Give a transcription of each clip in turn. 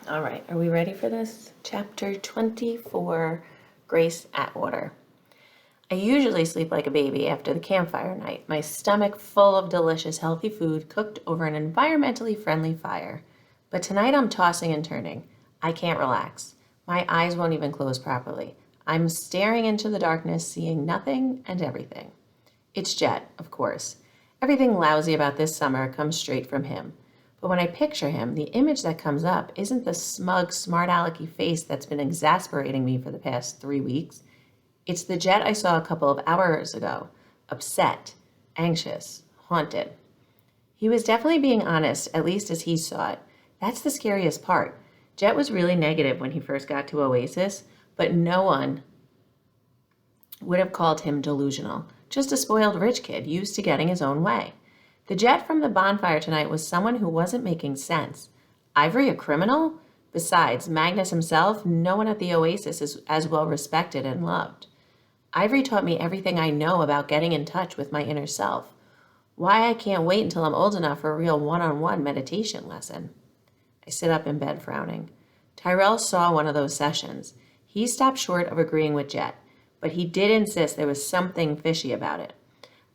All right, are we ready for this? Chapter 24, Grace Atwater. I usually sleep like a baby after the campfire night, my stomach full of delicious, healthy food cooked over an environmentally friendly fire. But tonight I'm tossing and turning. I can't relax. My eyes won't even close properly. I'm staring into the darkness, seeing nothing and everything. It's Jet, of course. Everything lousy about this summer comes straight from him. But when I picture him, the image that comes up isn't the smug, smart-alecky face that's been exasperating me for the past 3 weeks. It's the Jet I saw a couple of hours ago, upset, anxious, haunted. He was definitely being honest, at least as he saw it. That's the scariest part. Jet was really negative when he first got to Oasis, but no one would have called him delusional. Just a spoiled rich kid used to getting his own way. The Jet from the bonfire tonight was someone who wasn't making sense. Ivory a criminal? Besides, Magnus himself, no one at the Oasis is as well respected and loved. Ivory taught me everything I know about getting in touch with my inner self. Why I can't wait until I'm old enough for a real one-on-one meditation lesson. I sit up in bed frowning. Tyrell saw one of those sessions. He stopped short of agreeing with Jet, but he did insist there was something fishy about it.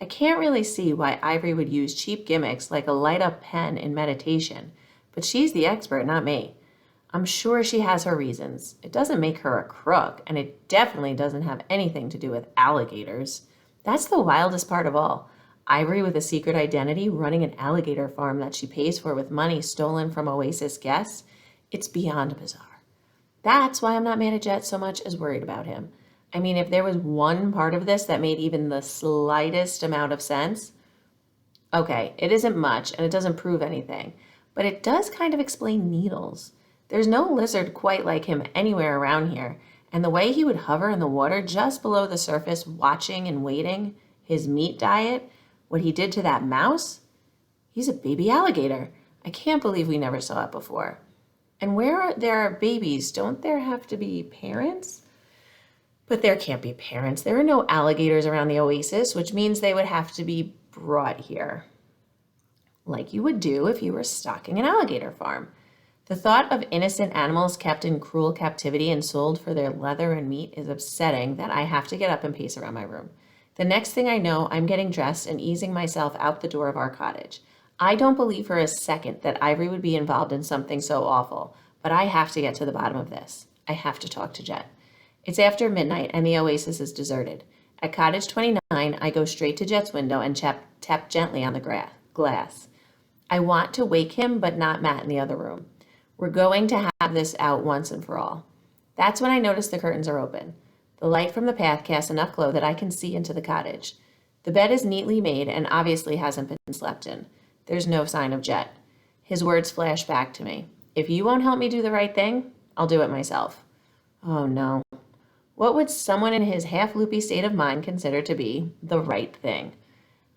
I can't really see why Ivory would use cheap gimmicks like a light-up pen in meditation, but she's the expert, not me. I'm sure she has her reasons. It doesn't make her a crook, and it definitely doesn't have anything to do with alligators. That's the wildest part of all. Ivory with a secret identity running an alligator farm that she pays for with money stolen from Oasis guests. It's beyond bizarre. That's why I'm not mad at Jet so much as worried about him. I mean, if there was one part of this that made even the slightest amount of sense, okay, it isn't much and it doesn't prove anything, but it does kind of explain needles. There's no lizard quite like him anywhere around here, and the way he would hover in the water just below the surface, watching and waiting, his meat diet, what he did to that mouse, he's a baby alligator. I can't believe we never saw it before. And where there are babies, don't there have to be parents? But there can't be parents. There are no alligators around the Oasis, which means they would have to be brought here, like you would do if you were stocking an alligator farm. The thought of innocent animals kept in cruel captivity and sold for their leather and meat is upsetting that I have to get up and pace around my room. The next thing I know, I'm getting dressed and easing myself out the door of our cottage. I don't believe for a second that Ivory would be involved in something so awful, but I have to get to the bottom of this. I have to talk to Jet. It's after midnight and the Oasis is deserted. At Cottage 29, I go straight to Jet's window and tap gently on the glass. I want to wake him, but not Matt in the other room. We're going to have this out once and for all. That's when I notice the curtains are open. The light from the path casts enough glow that I can see into the cottage. The bed is neatly made and obviously hasn't been slept in. There's no sign of Jet. His words flash back to me. If you won't help me do the right thing, I'll do it myself. Oh no. What would someone in his half-loopy state of mind consider to be the right thing?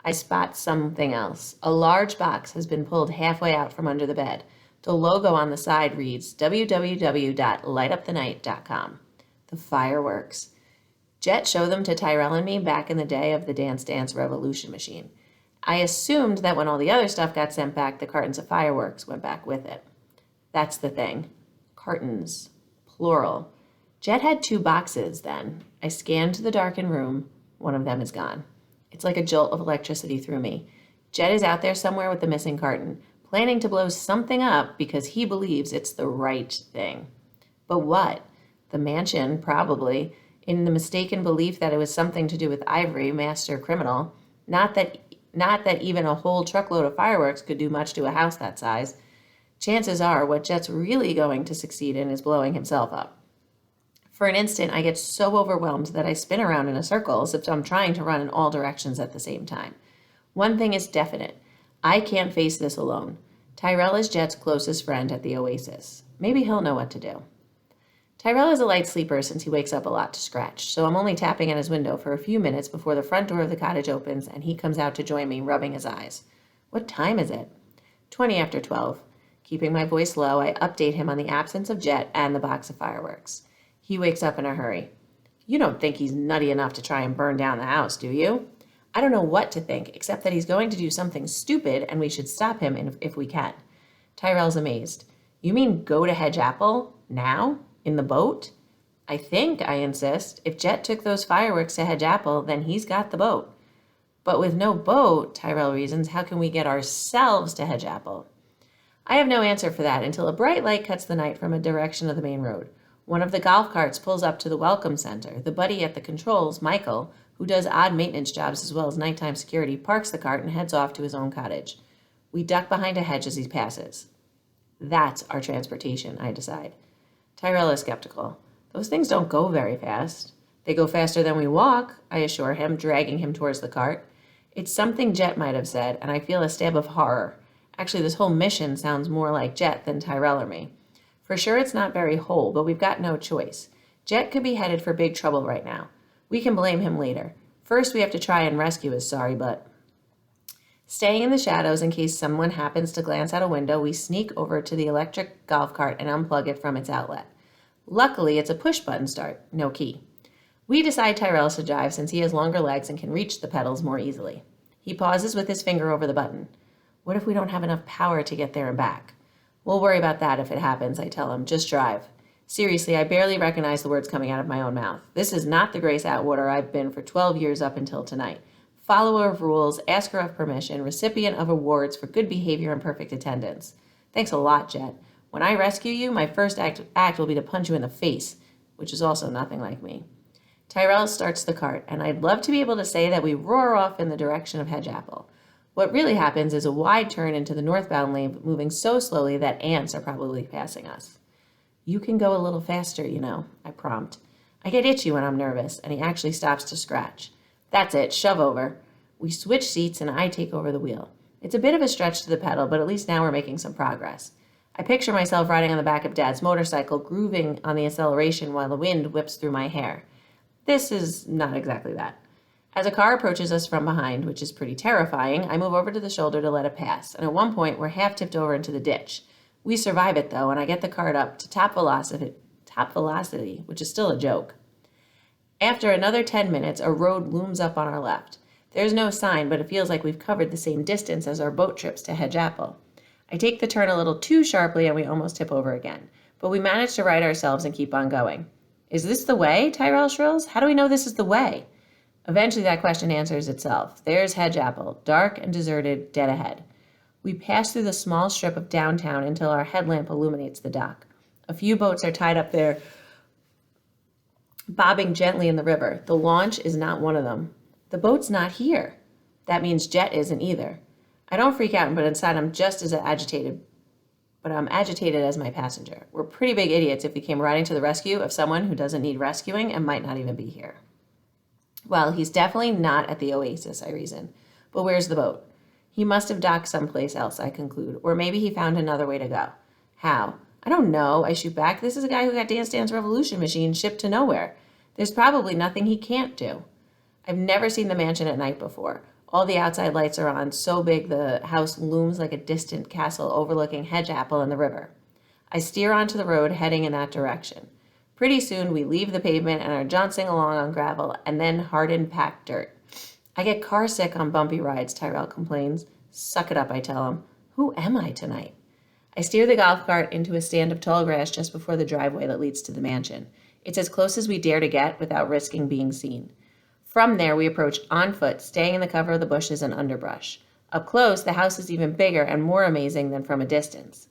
I spot something else. A large box has been pulled halfway out from under the bed. The logo on the side reads www.lightupthenight.com. The fireworks. Jet showed them to Tyrell and me back in the day of the Dance Dance Revolution machine. I assumed that when all the other stuff got sent back, the cartons of fireworks went back with it. That's the thing. Cartons. Plural. Jet had 2 boxes then. I scanned the darkened room. One of them is gone. It's like a jolt of electricity through me. Jet is out there somewhere with the missing carton, planning to blow something up because he believes it's the right thing. But what? The mansion, probably, in the mistaken belief that it was something to do with Ivory, master criminal. Not that even a whole truckload of fireworks could do much to a house that size. Chances are what Jet's really going to succeed in is blowing himself up. For an instant, I get so overwhelmed that I spin around in a circle as if I'm trying to run in all directions at the same time. One thing is definite. I can't face this alone. Tyrell is Jet's closest friend at the Oasis. Maybe he'll know what to do. Tyrell is a light sleeper since he wakes up a lot to scratch, so I'm only tapping at his window for a few minutes before the front door of the cottage opens and he comes out to join me, rubbing his eyes. What time is it? 20 after 12. Keeping my voice low, I update him on the absence of Jet and the box of fireworks. He wakes up in a hurry. You don't think he's nutty enough to try and burn down the house, do you? I don't know what to think, except that he's going to do something stupid and we should stop him if we can. Tyrell's amazed. You mean go to Hedge Apple? Now? In the boat? I think, I insist. If Jet took those fireworks to Hedge Apple, then he's got the boat. But with no boat, Tyrell reasons, how can we get ourselves to Hedge Apple? I have no answer for that until a bright light cuts the night from a direction of the main road. One of the golf carts pulls up to the welcome center. The buddy at the controls, Michael, who does odd maintenance jobs as well as nighttime security, parks the cart and heads off to his own cottage. We duck behind a hedge as he passes. That's our transportation, I decide. Tyrell is skeptical. Those things don't go very fast. They go faster than we walk, I assure him, dragging him towards the cart. It's something Jet might have said, and I feel a stab of horror. Actually, this whole mission sounds more like Jet than Tyrell or me. For sure it's not very whole, but we've got no choice. Jet could be headed for big trouble right now. We can blame him later. First, we have to try and rescue his sorry butt. Staying in the shadows in case someone happens to glance out a window, we sneak over to the electric golf cart and unplug it from its outlet. Luckily, it's a push-button start, no key. We decide Tyrell should drive since he has longer legs and can reach the pedals more easily. He pauses with his finger over the button. What if we don't have enough power to get there and back? We'll worry about that if it happens, I tell him. Just drive. Seriously, I barely recognize the words coming out of my own mouth. This is not the Grace Atwater I've been for 12 years up until tonight. Follower of rules, asker of permission, recipient of awards for good behavior and perfect attendance. Thanks a lot, Jet. When I rescue you, my first act will be to punch you in the face, which is also nothing like me. Tyrell starts the cart, and I'd love to be able to say that we roar off in the direction of Hedge Apple. What really happens is a wide turn into the northbound lane, moving so slowly that ants are probably passing us. You can go a little faster, I prompt. I get itchy when I'm nervous, and he actually stops to scratch. That's it, shove over. We switch seats, and I take over the wheel. It's a bit of a stretch to the pedal, but at least now we're making some progress. I picture myself riding on the back of Dad's motorcycle, grooving on the acceleration while the wind whips through my hair. This is not exactly that. As a car approaches us from behind, which is pretty terrifying, I move over to the shoulder to let it pass, and at one point we're half tipped over into the ditch. We survive it, though, and I get the cart up to top velocity, which is still a joke. After another 10 minutes, a road looms up on our left. There's no sign, but it feels like we've covered the same distance as our boat trips to Hedge Apple. I take the turn a little too sharply, and we almost tip over again, but we manage to right ourselves and keep on going. Is this the way? Tyrell shrills. How do we know this is the way? Eventually that question answers itself. There's Hedge Apple, dark and deserted, dead ahead. We pass through the small strip of downtown until our headlamp illuminates the dock. A few boats are tied up there, bobbing gently in the river. The launch is not one of them. The boat's not here. That means Jet isn't either. I don't freak out, but inside I'm just as agitated. But I'm agitated as my passenger. We're pretty big idiots if we came riding to the rescue of someone who doesn't need rescuing and might not even be here. Well, he's definitely not at the Oasis, I reason. But where's the boat? He must have docked someplace else, I conclude. Or maybe he found another way to go. How? I don't know, I shoot back. This is a guy who got Dance Dance Revolution machine shipped to nowhere. There's probably nothing he can't do. I've never seen the mansion at night before. All the outside lights are on, so big the house looms like a distant castle overlooking Hedge Apple and the river. I steer onto the road, heading in that direction. Pretty soon, we leave the pavement and are jouncing along on gravel and then hardened packed dirt. I get car sick on bumpy rides, Tyrell complains. Suck it up, I tell him. Who am I tonight? I steer the golf cart into a stand of tall grass just before the driveway that leads to the mansion. It's as close as we dare to get without risking being seen. From there, we approach on foot, staying in the cover of the bushes and underbrush. Up close, the house is even bigger and more amazing than from a distance.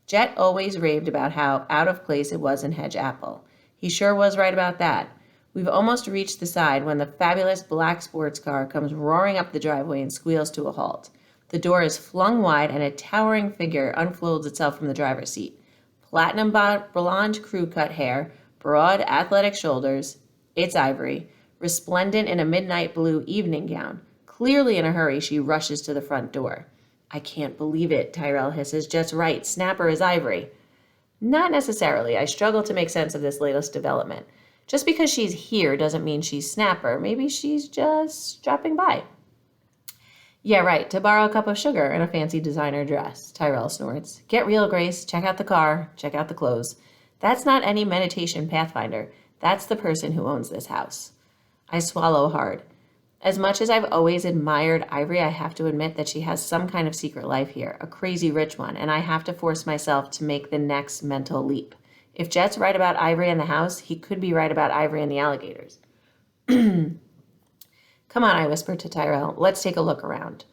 Jet always raved about how out of place it was in Hedge Apple. He sure was right about that. We've almost reached the side when the fabulous black sports car comes roaring up the driveway and squeals to a halt. The door is flung wide and a towering figure unfolds itself from the driver's seat. Platinum blonde crew-cut hair, broad athletic shoulders. It's Ivory. Resplendent in a midnight blue evening gown. Clearly in a hurry, she rushes to the front door. I can't believe it, Tyrell hisses. Just right. Snapper is Ivory. Not necessarily. I struggle to make sense of this latest development. Just because she's here doesn't mean she's Snapper. Maybe she's just dropping by. Yeah, right. To borrow a cup of sugar and a fancy designer dress, Tyrell snorts. Get real, Grace. Check out the car. Check out the clothes. That's not any meditation pathfinder. That's the person who owns this house. I swallow hard. As much as I've always admired Ivory, I have to admit that she has some kind of secret life here, a crazy rich one, and I have to force myself to make the next mental leap. If Jet's right about Ivory and the house, he could be right about Ivory and the alligators. Come on, I whispered to Tyrell. Let's take a look around.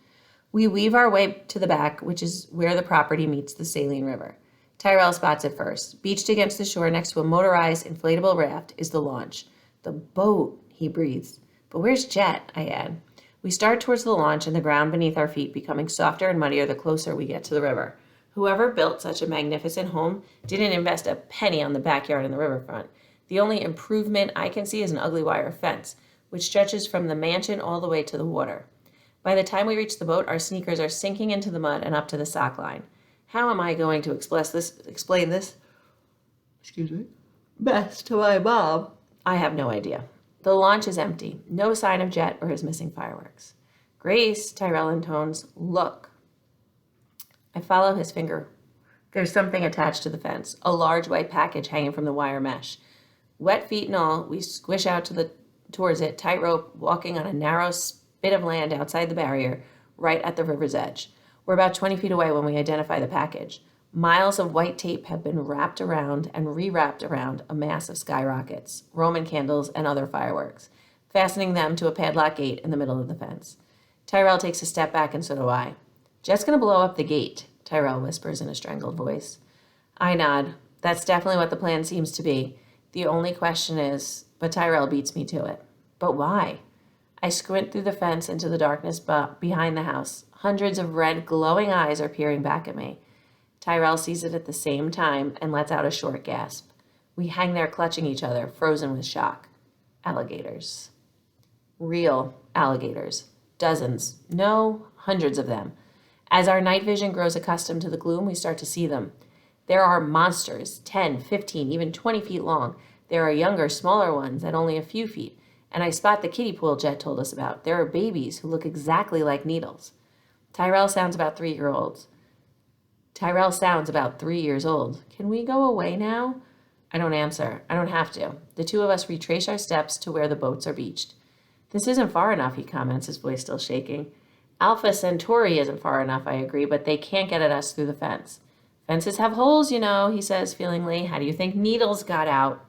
We weave our way to the back, which is where the property meets the saline river. Tyrell spots it first. Beached against the shore next to a motorized inflatable raft is the launch. The boat, he breathes. But where's Jet? I add. We start towards the launch and the ground beneath our feet becoming softer and muddier the closer we get to the river. Whoever built such a magnificent home didn't invest a penny on the backyard and the riverfront. The only improvement I can see is an ugly wire fence, which stretches from the mansion all the way to the water. By the time we reach the boat, our sneakers are sinking into the mud and up to the sock line. How am I going to explain this best to my mom? I have no idea. The launch is empty. No sign of Jet or his missing fireworks. Grace, Tyrell intones, look. I follow his finger. There's something attached to the fence, a large white package hanging from the wire mesh. Wet feet and all, we squish out towards it, tightrope, walking on a narrow spit of land outside the barrier, right at the river's edge. We're about 20 feet away when we identify the package. Miles of white tape have been wrapped around and rewrapped around a mass of skyrockets, Roman candles, and other fireworks, fastening them to a padlock gate in the middle of the fence. Tyrell takes a step back, and so do I. Jet's going to blow up the gate, Tyrell whispers in a strangled voice. I nod. That's definitely what the plan seems to be. The only question is, but Tyrell beats me to it. But why? I squint through the fence into the darkness behind the house. Hundreds of red, glowing eyes are peering back at me. Tyrell sees it at the same time and lets out a short gasp. We hang there clutching each other, frozen with shock. Alligators. Real alligators. Dozens. No, hundreds of them. As our night vision grows accustomed to the gloom, we start to see them. There are monsters, 10, 15, even 20 feet long. There are younger, smaller ones at only a few feet. And I spot the kiddie pool Jet told us about. There are babies who look exactly like needles. Tyrell sounds about 3 years old. Can we go away now? I don't answer. I don't have to. The two of us retrace our steps to where the boats are beached. This isn't far enough, he comments, his voice still shaking. Alpha Centauri isn't far enough, I agree, but they can't get at us through the fence. Fences have holes, you know, he says feelingly. How do you think needles got out?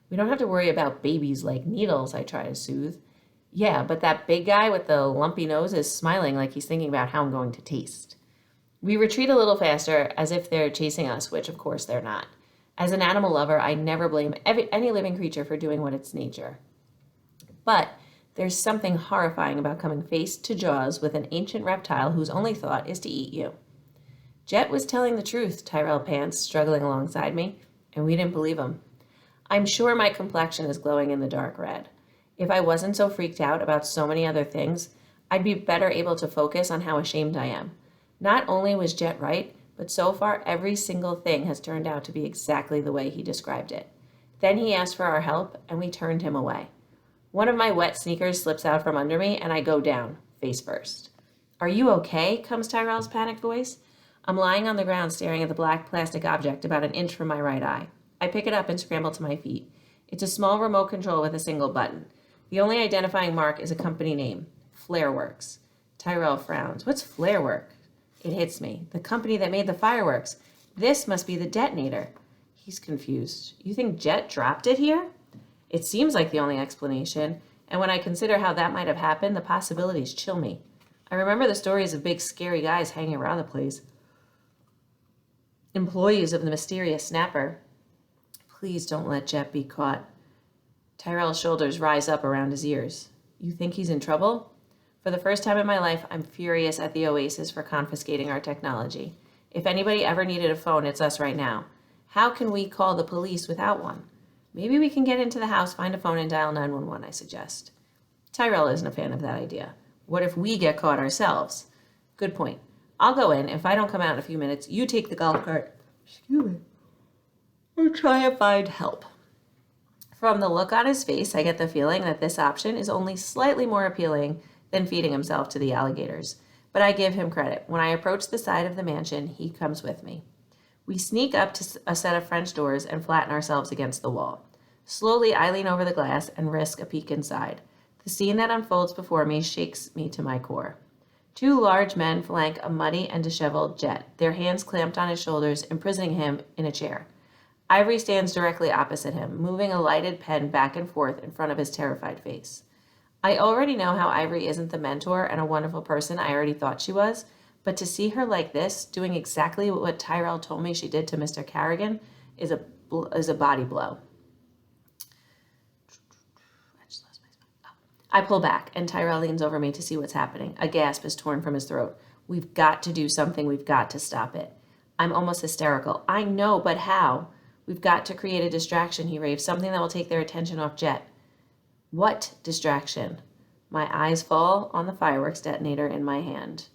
We don't have to worry about babies like needles, I try to soothe. Yeah, but that big guy with the lumpy nose is smiling like he's thinking about how I'm going to taste. We retreat a little faster, as if they're chasing us, which of course they're not. As an animal lover, I never blame any living creature for doing what it's nature. But there's something horrifying about coming face to jaws with an ancient reptile whose only thought is to eat you. Jet was telling the truth, Tyrell pants, struggling alongside me, and we didn't believe him. I'm sure my complexion is glowing in the dark red. If I wasn't so freaked out about so many other things, I'd be better able to focus on how ashamed I am. Not only was Jet right, but so far every single thing has turned out to be exactly the way he described it. Then he asked for our help, and we turned him away. One of my wet sneakers slips out from under me, and I go down, face first. Are you okay? Comes Tyrell's panicked voice. I'm lying on the ground staring at the black plastic object about an inch from my right eye. I pick it up and scramble to my feet. It's a small remote control with a single button. The only identifying mark is a company name, Flareworks. Tyrell frowns. What's Flareworks? It hits me. The company that made the fireworks. This must be the detonator. He's confused. You think Jet dropped it here? It seems like the only explanation, and when I consider how that might have happened, the possibilities chill me. I remember the stories of big scary guys hanging around the place. Employees of the mysterious snapper. Please don't let Jet be caught. Tyrell's shoulders rise up around his ears. You think he's in trouble? For the first time in my life, I'm furious at the Oasis for confiscating our technology. If anybody ever needed a phone, it's us right now. How can we call the police without one? Maybe we can get into the house, find a phone, and dial 911, I suggest. Tyrell isn't a fan of that idea. What if we get caught ourselves? Good point. I'll go in. If I don't come out in a few minutes, you take the golf cart. Or try and find help. From the look on his face, I get the feeling that this option is only slightly more appealing than feeding himself to the alligators. But I give him credit. When I approach the side of the mansion, he comes with me. We sneak up to a set of French doors and flatten ourselves against the wall. Slowly, I lean over the glass and risk a peek inside. The scene that unfolds before me shakes me to my core. Two large men flank a muddy and disheveled Jet, their hands clamped on his shoulders, imprisoning him in a chair. Ivory stands directly opposite him, moving a lighted pen back and forth in front of his terrified face. I already know how Ivory isn't the mentor and a wonderful person I already thought she was, but to see her like this, doing exactly what Tyrell told me she did to Mr. Carrigan, is a body blow. I pull back, and Tyrell leans over me to see what's happening. A gasp is torn from his throat. We've got to do something. We've got to stop it. I'm almost hysterical. I know, but how? We've got to create a distraction, he raves, something that will take their attention off Jet. What distraction? My eyes fall on the fireworks detonator in my hand.